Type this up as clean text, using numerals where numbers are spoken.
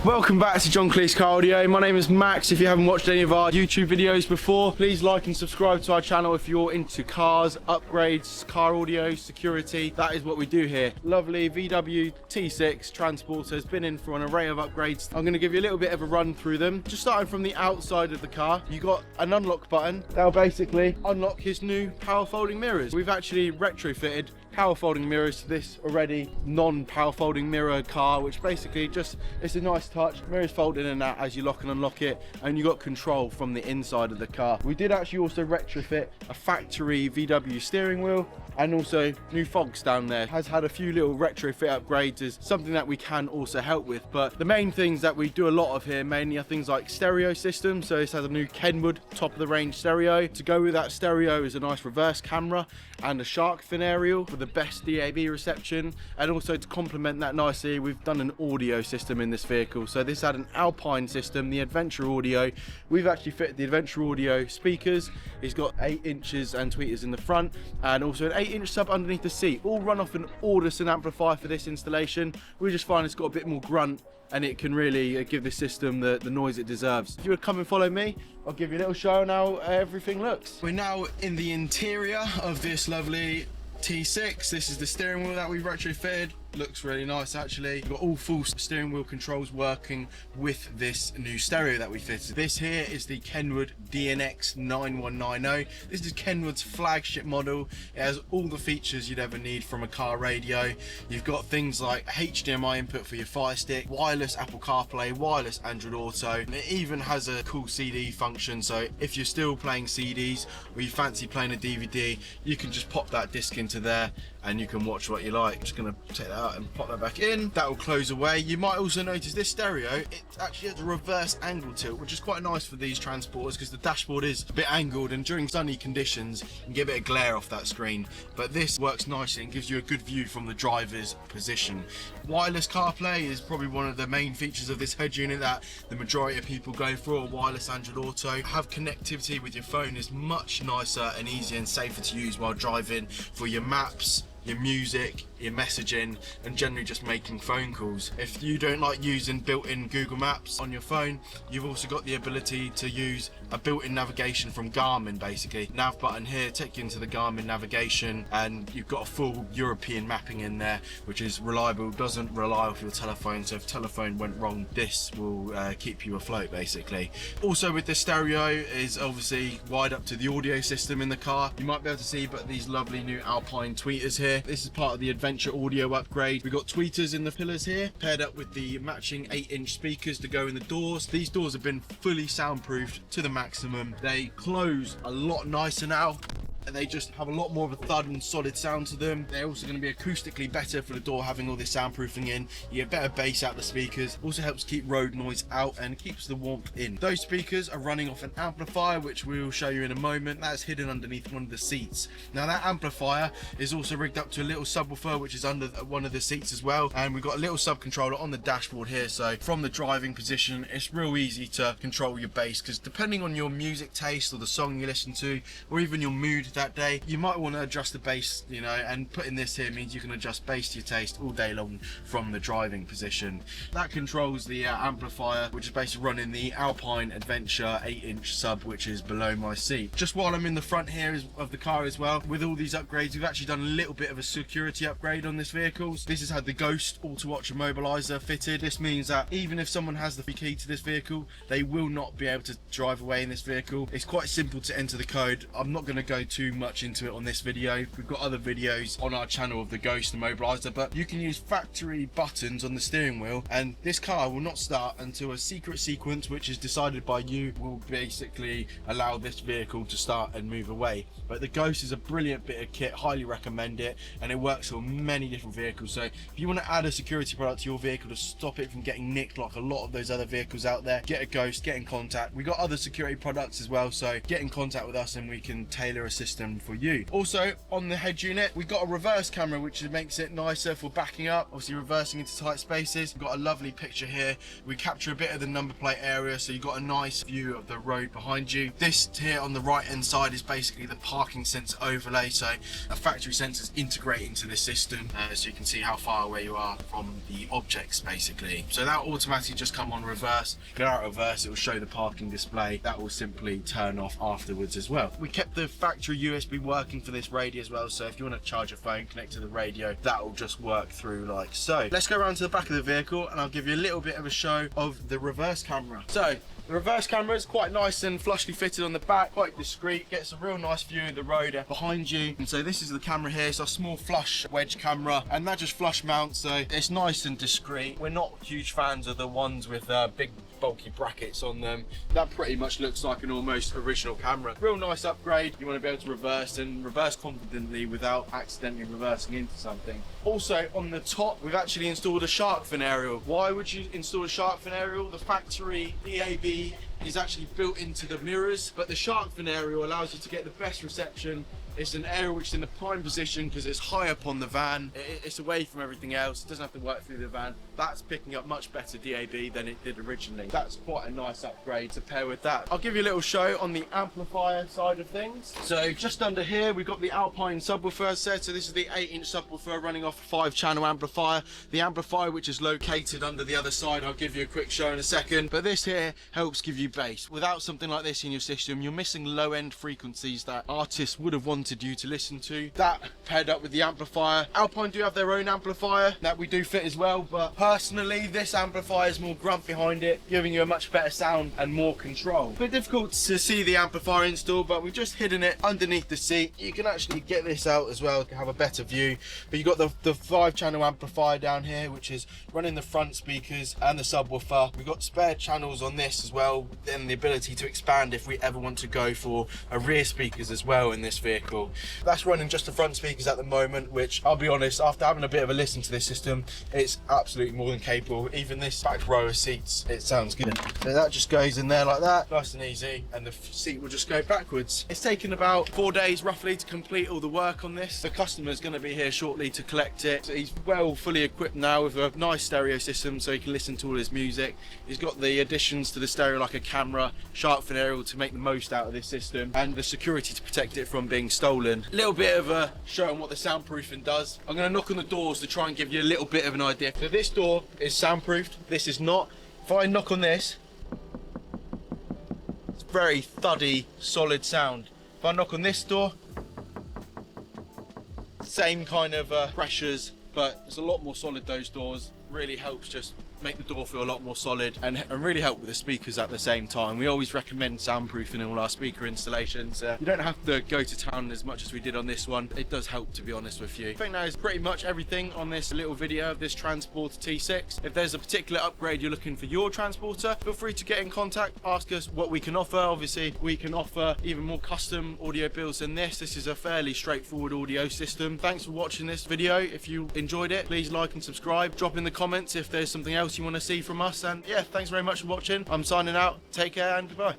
Welcome back to John Cleese Car Audio. My name is Max. If you haven't watched any of our YouTube videos before, please like and subscribe to our channel if you're into cars, upgrades, car audio, security. That is what we do here. Lovely VW T6 Transporter has been in for an array of upgrades. I'm going to give you a little bit of a run through them. Just starting from the outside of the car, you got an unlock button. That'll basically unlock his new power folding mirrors. We've actually retrofitted power folding mirrors to this already non-power folding mirror car, which basically just, it's a nice touch. Mirrors fold in and out as you lock and unlock it, and you got control from the inside of the car. We did actually also retrofit a factory VW steering wheel and also new fogs down there. Has had a few little retrofit upgrades, is something that we can also help with, but the main things that we do a lot of here mainly are things like stereo system. So this has a new Kenwood top of the range stereo. To go with that stereo is a nice reverse camera and a shark fin aerial for the best DAB reception, and also to complement that nicely, we've done an audio system in this vehicle. So this had an Alpine system, the Adventure Audio. We've actually fitted the Adventure Audio speakers. It's got 8 inches and tweeters in the front, and also an 8-inch sub underneath the seat. All run off an Audison amplifier for this installation. We just find it's got a bit more grunt, and it can really give this system the noise it deserves. If you would come and follow me, I'll give you a little show on how everything looks. We're now in the interior of this lovely T6. This is the steering wheel that we retrofitted. Looks really nice actually. We've got all full steering wheel controls working with this new stereo that we fitted. This here is the Kenwood DNX 9190. This is Kenwood's flagship model. It has all the features you'd ever need from a car radio. You've got things like HDMI input for your Fire Stick, wireless Apple CarPlay, wireless Android Auto, and it even has a cool CD function. So if you're still playing CDs or you fancy playing a DVD, you can just pop that disc into there and you can watch what you like. I'm just gonna take that out and pop that back in. That will close away. You might also notice this stereo, it actually has a reverse angle tilt, which is quite nice for these transporters because the dashboard is a bit angled, and during sunny conditions you can get a bit of glare off that screen, but this works nicely and gives you a good view from the driver's position. Wireless CarPlay is probably one of the main features of this head unit that the majority of people go for. A wireless Android Auto. Have connectivity with your phone is much nicer and easier and safer to use while driving for your maps, your music, your messaging, and generally just making phone calls. If you don't like using built-in Google Maps on your phone, you've also got the ability to use a built-in navigation from Garmin. Basically, nav button here, take you into the Garmin navigation, and you've got a full European mapping in there, which is reliable, doesn't rely off your telephone. So if telephone went wrong, this will keep you afloat basically. Also with this stereo is obviously wired up to the audio system in the car. You might be able to see, but these lovely new Alpine tweeters here. This is part of the Adventure Audio upgrade. We've got tweeters in the pillars here, paired up with the matching 8-inch speakers to go in the doors. These doors have been fully soundproofed to the maximum. They close a lot nicer now, and they just have a lot more of a thud and solid sound to them. They're also going to be acoustically better for the door, having all this soundproofing in. You get better bass out the speakers. Also helps keep road noise out and keeps the warmth in. Those speakers are running off an amplifier, which we will show you in a moment. That's hidden underneath one of the seats. Now that amplifier is also rigged up to a little subwoofer, which is under one of the seats as well. And we've got a little sub controller on the dashboard here. So from the driving position, it's real easy to control your bass, because depending on your music taste or the song you listen to, or even your mood that day, you might want to adjust the bass, you know, and putting this here means you can adjust bass to your taste all day long from the driving position. That controls the amplifier, which is basically running the Alpine Adventure 8-inch sub, which is below my seat. Just while I'm in the front here of the car as well, with all these upgrades, we've actually done a little bit of a security upgrade on this vehicle. This has had the Ghost Autowatch Immobiliser fitted. This means that even if someone has the key to this vehicle, they will not be able to drive away in this vehicle. It's quite simple to enter the code. I'm not going to go too much into it on this video. We've got other videos on our channel of the Ghost Immobiliser, but you can use factory buttons on the steering wheel, and this car will not start until a secret sequence, which is decided by you, will basically allow this vehicle to start and move away. But the Ghost is a brilliant bit of kit, highly recommend it, and it works on many different vehicles. So if you want to add a security product to your vehicle to stop it from getting nicked like a lot of those other vehicles out there, get a Ghost, get in contact. We got other security products as well, so get in contact with us and we can tailor a system system for you. Also on the head unit, we've got a reverse camera, which makes it nicer for backing up, obviously reversing into tight spaces. We've got a lovely picture here. We capture a bit of the number plate area, so you've got a nice view of the road behind you. This here on the right hand side is basically the parking sensor overlay, so a factory sensors integrate into the system, so you can see how far away you are from the objects basically. So that automatically just come on reverse. Go out reverse, it will show the parking display. That will simply turn off afterwards as well. We kept the factory USB working for this radio as well, so if you want to charge your phone, connect to the radio, that will just work through like so. Let's go around to the back of the vehicle and I'll give you a little bit of a show of the reverse camera. So the reverse camera is quite nice and flushly fitted on the back, quite discreet, gets a real nice view of the road behind you. And so this is the camera here, it's a small flush wedge camera, and that just flush mounts, so it's nice and discreet. We're not huge fans of the ones with big bulky brackets on them. That pretty much looks like an almost original camera. Real nice upgrade. You want to be able to reverse and reverse confidently without accidentally reversing into something. Also on the top, we've actually installed a shark fin aerial. Why would you install a shark fin aerial? The factory DAB is actually built into the mirrors, but the shark fin aerial allows you to get the best reception. It's an aerial which is in the prime position because it's high up on the van. It's away from everything else. It doesn't have to work through the van. That's picking up much better DAB than it did originally. That's quite a nice upgrade to pair with that. I'll give you a little show on the amplifier side of things. So just under here, we've got the Alpine subwoofer set. So this is the 8-inch subwoofer running off a 5-channel amplifier. The amplifier, which is located under the other side, I'll give you a quick show in a second. But this here helps give you bass. Without something like this in your system, you're missing low-end frequencies that artists would have wanted you to listen to. That paired up with the amplifier. Alpine do have their own amplifier that we do fit as well, but personally this amplifier is more grunt behind it, giving you a much better sound and more control. A bit difficult to see the amplifier install, but we've just hidden it underneath the seat. You can actually get this out as well to have a better view. But you've got the 5-channel amplifier down here, which is running the front speakers and the subwoofer. We've got spare channels on this as well, and the ability to expand if we ever want to go for a rear speakers as well in this vehicle. That's running just the front speakers at the moment, which I'll be honest, after having a bit of a listen to this system, it's absolutely more than capable. Even this back row of seats, it sounds good. So that just goes in there like that, nice and easy, and the seat will just go backwards. It's taken about 4 days roughly to complete all the work on this. The customer's going to be here shortly to collect it. So he's fully equipped now with a nice stereo system so he can listen to all his music. He's got the additions to the stereo like a camera, shark fin aerial to make the most out of this system, and the security to protect it from being stolen. A little bit of a show on what the soundproofing does. I'm going to knock on the doors to try and give you a little bit of an idea. So this door is soundproofed, this is not. If I knock on this, it's very thuddy, solid sound. If I knock on this door, same kind of pressures, but it's a lot more solid, those doors. Really helps just make the door feel a lot more solid and really help with the speakers at the same time. We always recommend soundproofing in all our speaker installations. You don't have to go to town as much as we did on this one. It does help, to be honest with you. I think that is pretty much everything on this little video of this Transporter T6. If there's a particular upgrade you're looking for your Transporter, feel free to get in contact, ask us what we can offer. Obviously we can offer even more custom audio builds than this. This is a fairly straightforward audio system. Thanks for watching this video. If you enjoyed it, please like and subscribe. Drop in the comments if there's something else you want to see from us, and yeah, thanks very much for watching. I'm signing out. Take care and goodbye.